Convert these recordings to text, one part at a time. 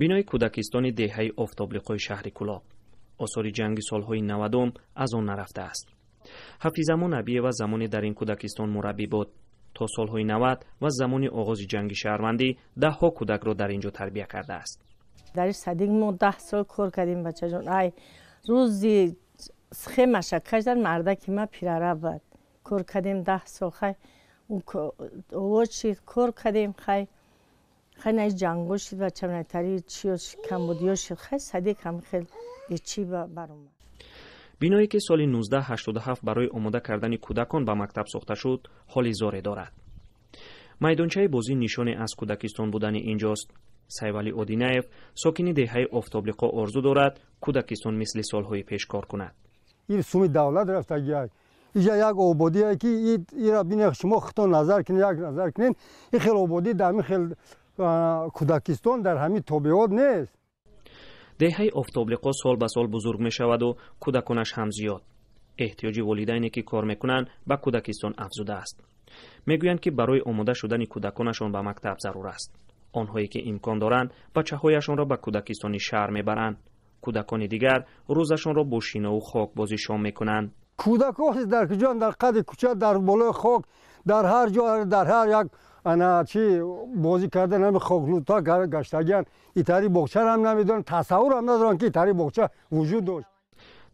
بینای کودکستان دهه آفتابلیقای شهر کلاب. آثار جنگ سالهای 90 از آن نرفته است. حفیظ‌امان نبیه و زمانی در این کودکستان مربی بود. تا سالهای 90 و زمان آغاز جنگ شهروندی ده ها کودک را در اینجا تربیت کرده است. در صدیق ما 10 سال کار کردیم بچه جان. ای روزی سخه مشکش در مردک ما پیراره بود. کار کردیم 10 سال خی. اوچی کار کردیم خی. خیلی نه جنگو شد بچه من تری چیوش کمبودیو شد. خیلی صدیق هم خیلی چی برام. بینایی که سال 1987 برای آماده کردن کودکان به مکتب ساخته شد، حالی زاره دارد. میدانچه بازی نشانی از کودکستان بودن اینجاست. سیوالی اودینایف ساکن دهه آفتابلیقا آرزو دارد کودکستان مثل سالهای پیش کار کند. این سوم دولت رفته گیای. اینجا یک آبادیه که این بین شما خودتون نظر کنید، یک نظر کنید. این خیلی آبادی در همین خیلی کودکستان در همین طبیعت نیست. دهه آفتابلیقا سال به سال بزرگ می شود و کودکانش هم زیاد. احتیاج والدینی که کار میکنند به کودکستان افزوده است. میگویند که برای آماده شدن کودکانشان به مکتب ضرور است. آنهایی که امکان دارند بچه‌هایشان را به کودکستان شهر میبرند. کودکان دیگر روزشان را با شینه و خاک بازی شام میکنند. کودکان در کجا در قد کوچه در بالای خاک در هر جا در هر یک انا چی بازی کردن هم خاکلوتا گشتگیان ایتاری باغچه هم نمیدونن تصور هم ندارن که ایتاری باغچه وجود داشت.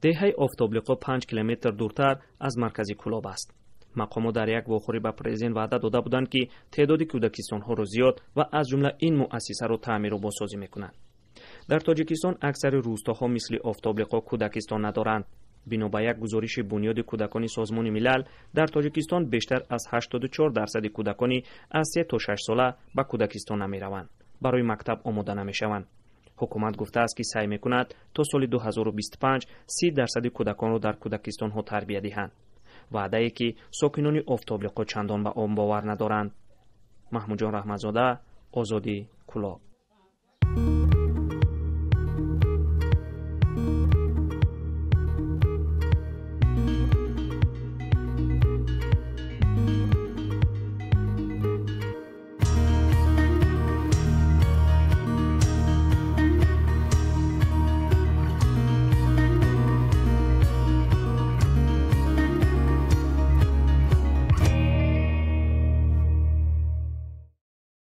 دهه آفتابلیقا 5 کیلومتر دورتر از مرکز کلاب است. مقامات در یک واخوری به پرزیدنت وعده داده بودند که تعداد کودکستان‌ها را زیاد و از جمله این مؤسسه را تعمیر و بازسازی میکنند. در تاجیکستان اکثر روستاها مثل آفتابلیقا کودکستان ندارند. بنا به یک گزارش بنیاد کودکان سازمان ملل در تاجیکستان بیشتر از 84% کودکان از 3 تا 6 ساله به کودکستان نمیروند. برای مکتب آماده نمیشوند. حکومت گفته است که سعی میکند تا سال 2025 30% کودکان را در کودکستان ها تربیت دهند. وعده ای که ساکنان آفتابلیقا چندان به آن باور ندارند. محمود جان رحمتزاده، آزادی کلاب.